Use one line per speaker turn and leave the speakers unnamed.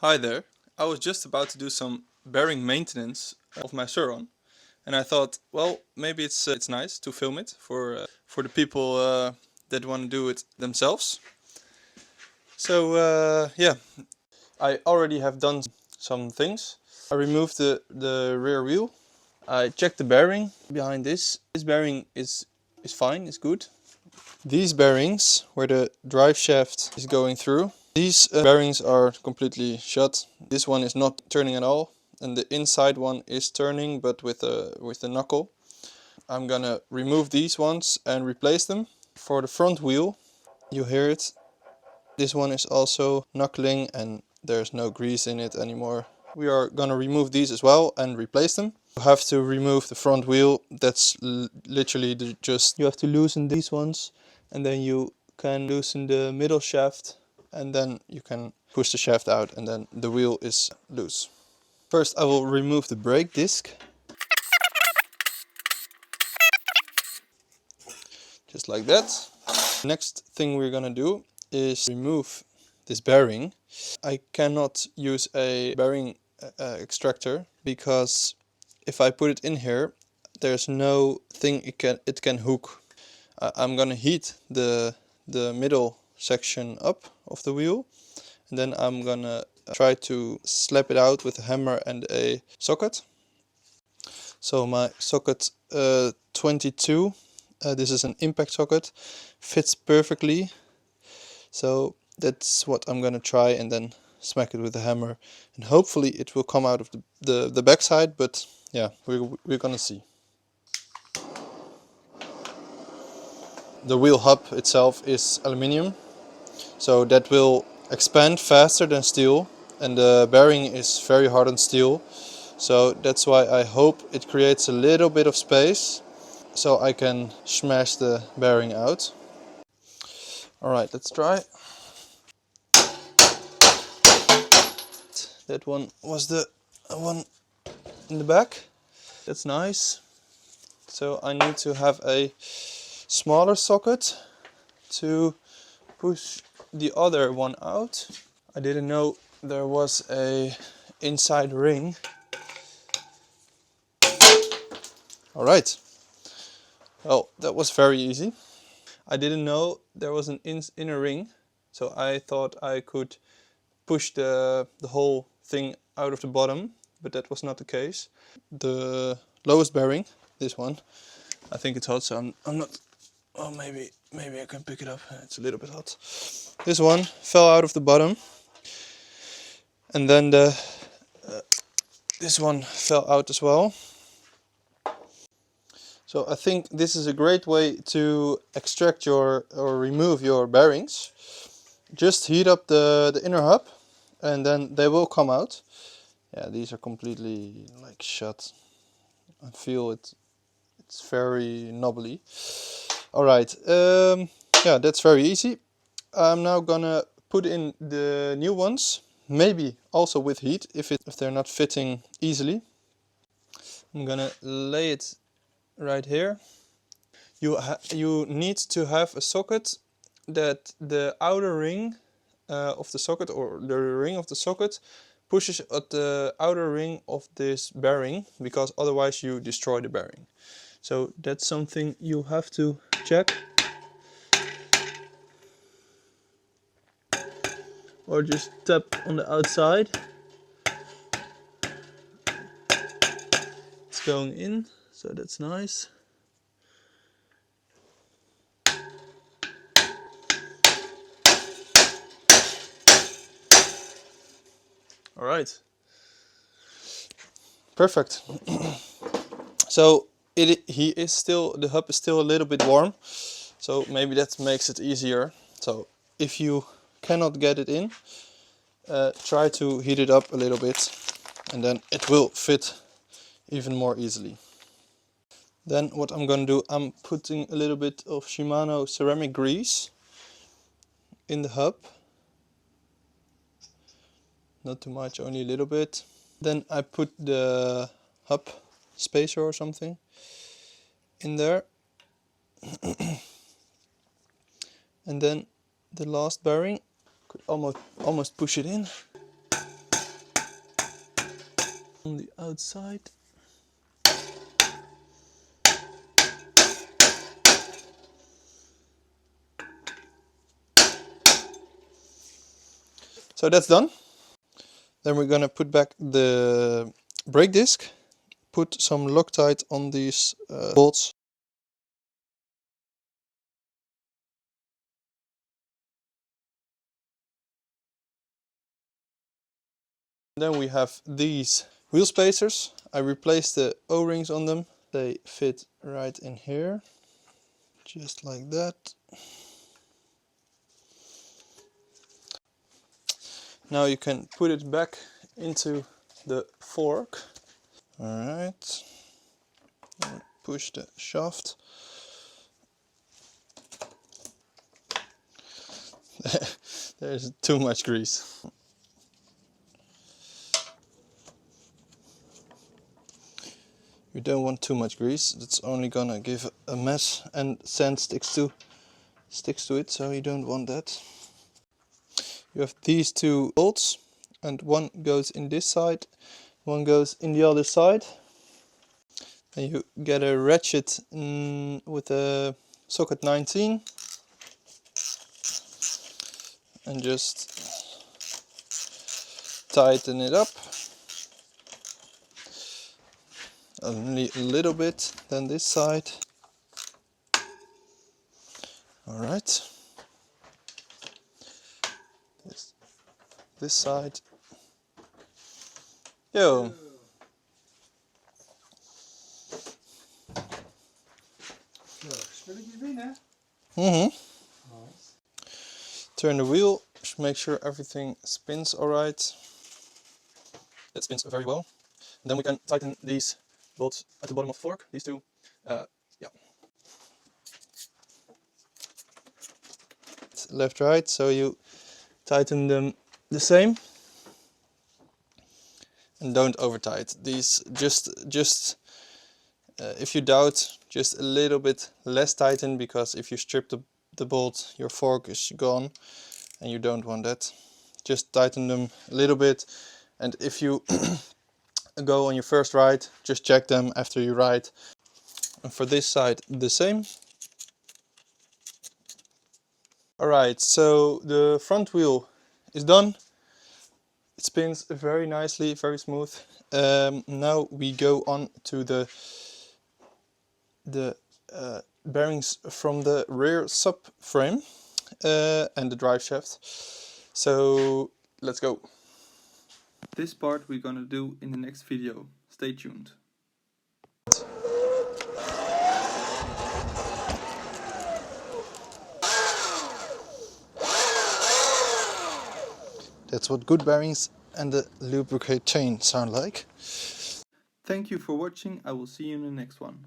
Hi there. I was just about to do some bearing maintenance of my Sur-Ron, and I thought, well, maybe it's nice to film it for the people that want to do it themselves. So yeah, I already have done some things. I removed the rear wheel. I checked the bearing behind this. This bearing is fine, it's good. These bearings, where the drive shaft is going through, these bearings are completely shut. This one is not turning at all, and the inside one is turning, but with a knuckle. I'm gonna remove these ones and replace them. For the front wheel, you hear it. This one is also knuckling and there's no grease in it anymore. We are gonna remove these as well and replace them. You have to remove the front wheel. That's literally just, you have to loosen these ones, and then you can loosen the middle shaft, and then you can push the shaft out, and then the wheel is loose. First I will remove the brake disc. Just like that. Next thing we're gonna do is remove this bearing. I cannot use a bearing extractor because if I put it in here, there's no thing it can hook. I'm gonna heat the middle section up of the wheel, and then I'm gonna try to slap it out with a hammer and a socket. So my socket 22, this is an impact socket, fits perfectly. So that's what I'm gonna try, and then smack it with a hammer, and hopefully it will come out of the backside, but yeah, we're gonna see. The wheel hub itself is aluminium, so that will expand faster than steel, and the bearing is very hardened steel, so that's why I hope it creates a little bit of space so I can smash the bearing out. Alright, let's try. That one was the one in the back. That's nice. So I need to have a smaller socket to push the other one out. I didn't know there was a inside ring. Alright, well, that was very easy. I didn't know there was an inner ring, so I thought I could push the whole thing out of the bottom, but that was not the case. The lowest bearing, this one, I think it's hot, so I'm not, oh, maybe I can pick it up. It's a little bit hot. This one fell out of the bottom, and then this one fell out as well. So I think this is a great way to extract or remove your bearings. Just heat up the inner hub, and then they will come out. Yeah, these are completely like shut. I feel it. It's very knobbly. All right. Yeah, that's very easy. I'm now gonna put in the new ones. Maybe also with heat if they're not fitting easily. I'm gonna lay it right here. You need to have a socket that the outer ring of the socket, or the ring of the socket, pushes at the outer ring of this bearing, because otherwise you destroy the bearing. So that's something you have to check. Or just tap on the outside. It's going in, so that's nice. All right, perfect. So the hub is still a little bit warm, so maybe that makes it easier. So if you cannot get it in, try to heat it up a little bit, and then it will fit even more easily. Then what I'm gonna do, I'm putting a little bit of Shimano ceramic grease in the hub. Not too much, only a little bit. Then I put the hub spacer or something in there. And then the last bearing, could almost push it in. on the outside. So that's done. Then we're gonna put back the brake disc, put some Loctite on these bolts. Then we have these wheel spacers. I replaced the O-rings on them. They fit right in here, just like that. Now you can put it back into the fork. Alright, push the shaft. There's too much grease. You don't want too much grease, that's only gonna give a mess and sand sticks to it, so you don't want that. You have these two bolts, and one goes in this side, one goes in the other side. And you get a ratchet with a socket 19 and just tighten it up only a little bit, then this side. Alright, this side. Yo! Turn the wheel, make sure everything spins alright. It spins very well. And then we can tighten these bolts at the bottom of the fork, these two. Yeah. Left, right, so you tighten them the same. And don't over tight. These just if you doubt, just a little bit less tighten, because if you strip the bolt, your fork is gone and you don't want that. Just tighten them a little bit, and if you go on your first ride, just check them after you ride. And for this side the same. Alright, so the front wheel is done. It spins very nicely, very smooth. Now we go on to the bearings from the rear subframe and the drive shaft. So let's go. This part we're gonna do in the next video. Stay tuned. That's what good bearings and the lubricate chain sound like. Thank you for watching. I will see you in the next one.